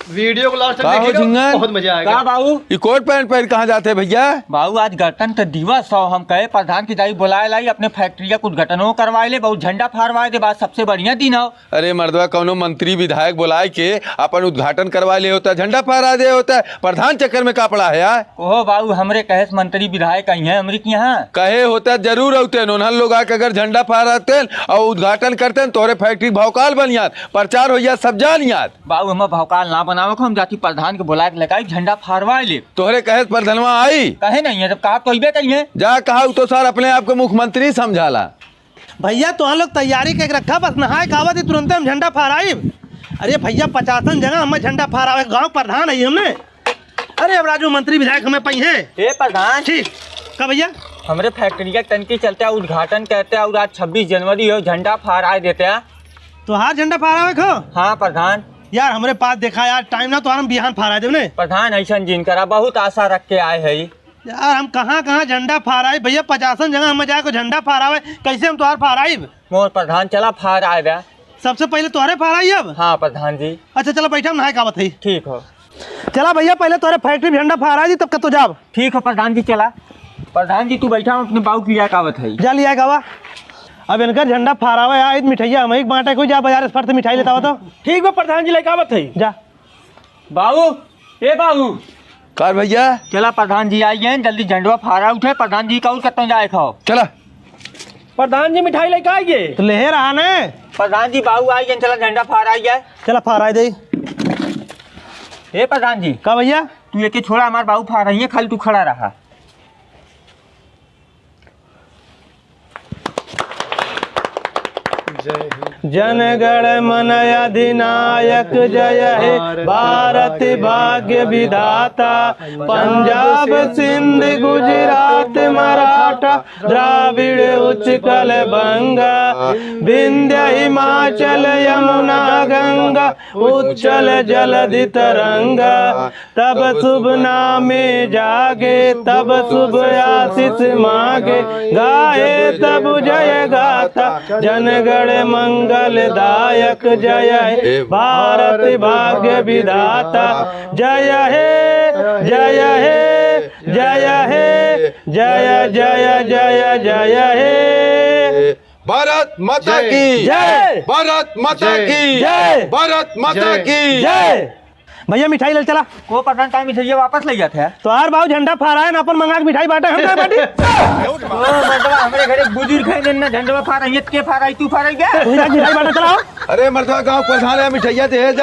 Video को last तक देखिएगा, बहुत मजा आएगा। बाबू ये कोट पैंट पहन कहाँ जाते हैं भैया? बाबू आज गणतंत्र दिवस हो, हम कहे प्रधान की दाई बुलाए लाई अपने फैक्ट्री का उद्घाटन करवाए ले, बहुत झंडा फहरवाए दे, बात सबसे बढ़िया दिन हो। अरे मर्दवा कौनो मंत्री विधायक बुलाए के अपन उद्घाटन करवा ले होता है, झंडा फहरा दे होता है, प्रधान चक्कर में का पड़ा है यार? ओहो बाबू हमरे कहे मंत्री विधायक आई है अमरीक यहाँ कहे होता जरूर होते हैं, उन्हन लोग आके अगर झंडा फहराते और उद्घाटन करते हैं तोरे फैक्ट्री भौकाल बन याद, प्रचार हो या सब जान याद। बाबू हम भौकाल ना बनावे हम जाती प्रधान के बुला के लगाई झंडा फहरवा ले। तोहरे कहे प्रधानवा आई कहे नहीं है, जब कहा कही कही जा कहा तो सर अपने आप को मुख्यमंत्री समझाला। भैया तो हम लोग तैयारी के रखा, बस नहाए खावा थी तुरंत हम झंडा फहराई। अरे भैया 50 जगह हमें झंडा फहरावे, गाँव प्रधान है हमने। अरे अब राजू मंत्री विधायक हमें पई है। ए प्रधान ठीक का भैया हमारे फैक्ट्री का टंकी चलते है, उद्घाटन कहते हैं और आज 26 जनवरी हो, झंडा फहराए देते हैं। तो हार झंडा फहरावे खो। हाँ प्रधान यार हमरे पास देखा यार टाइम ना तो हम बिहान फहरा देव ने। प्रधान ऐसा जिन करा बहुत आशा रख के आए है। यार हम कहाँ कहाँ झंडा फहराए भैया, 50 जगह हमें जाके झंडा फहरावे, कैसे हम तुम्हार फहराई? मोर प्रधान चला फहराए दे। सबसे पहले तुम्हारे फहराई अब। हाँ प्रधान जी। अच्छा चलो बैठा नहाए खावत है। ठीक हो। चला भैया पहले तुम्हारे फैक्ट्री में झंडा फहरा दी तब कतो जाब। ठीक हो प्रधान जी चला। प्रधान जी तू बैठा अपने बाबू की लिया कावत है। जा लिया गावा। अब इनका झंडा फहरावे आए मिठाइया हम एक बांटे कोई जा बाजार से मिठाई लेता हो तो। ठीक है प्रधान जी लेके आवत है। जा बाबू ए बाबू कार भैया चला प्रधान जी आई हैं, जल्दी झंडवा फहरा उठे। प्रधान जी का कतों जाए खाओ। चला प्रधान जी मिठाई लेके आइए तो ले रहा ने। प्रधान जी बाबू आई हैं, चला झंडा फहराई जाए। चला फहराई दे। ए प्रधान जी का भैया तू एक छोड़ा हमारे बाबू फहराई है, खाली तू खड़ा रहा। जनगण मन अधिनायक जय हे भारत भाग्य विधाता, पंजाब सिंध गुजरात मराठा द्राविड़ उत्कल बंगा, विंध्य हिमाचल यमुना गंगा उच्चल जलधि तरंगा, तब शुभ नामे जागे तब शुभ आशीष मांगे, गाए तब जय गाथा जनगण मंगलदायक जय हे भारत भाग्य विधाता, जय हे जय हे जय हे जय जय जय जय हे। भारत माता की जय, भारत माता की जय, भारत माता की जय। भैया मिठाई ले चला। को प्रधान टाइम मिठाई वापस ले जाते हैं। तो यार बाबू झंडा फहराए ना अपन मंगा के मिठाई बांटे हम क्या बांटी। हमारे घरे बुजुर्ग है ना झंडवा फहराई के फहराई तू फहराई क्या? मिठाई बांटे चलाओ। अरे मर्दवा गाँव प्रधान है मिठाइया दे।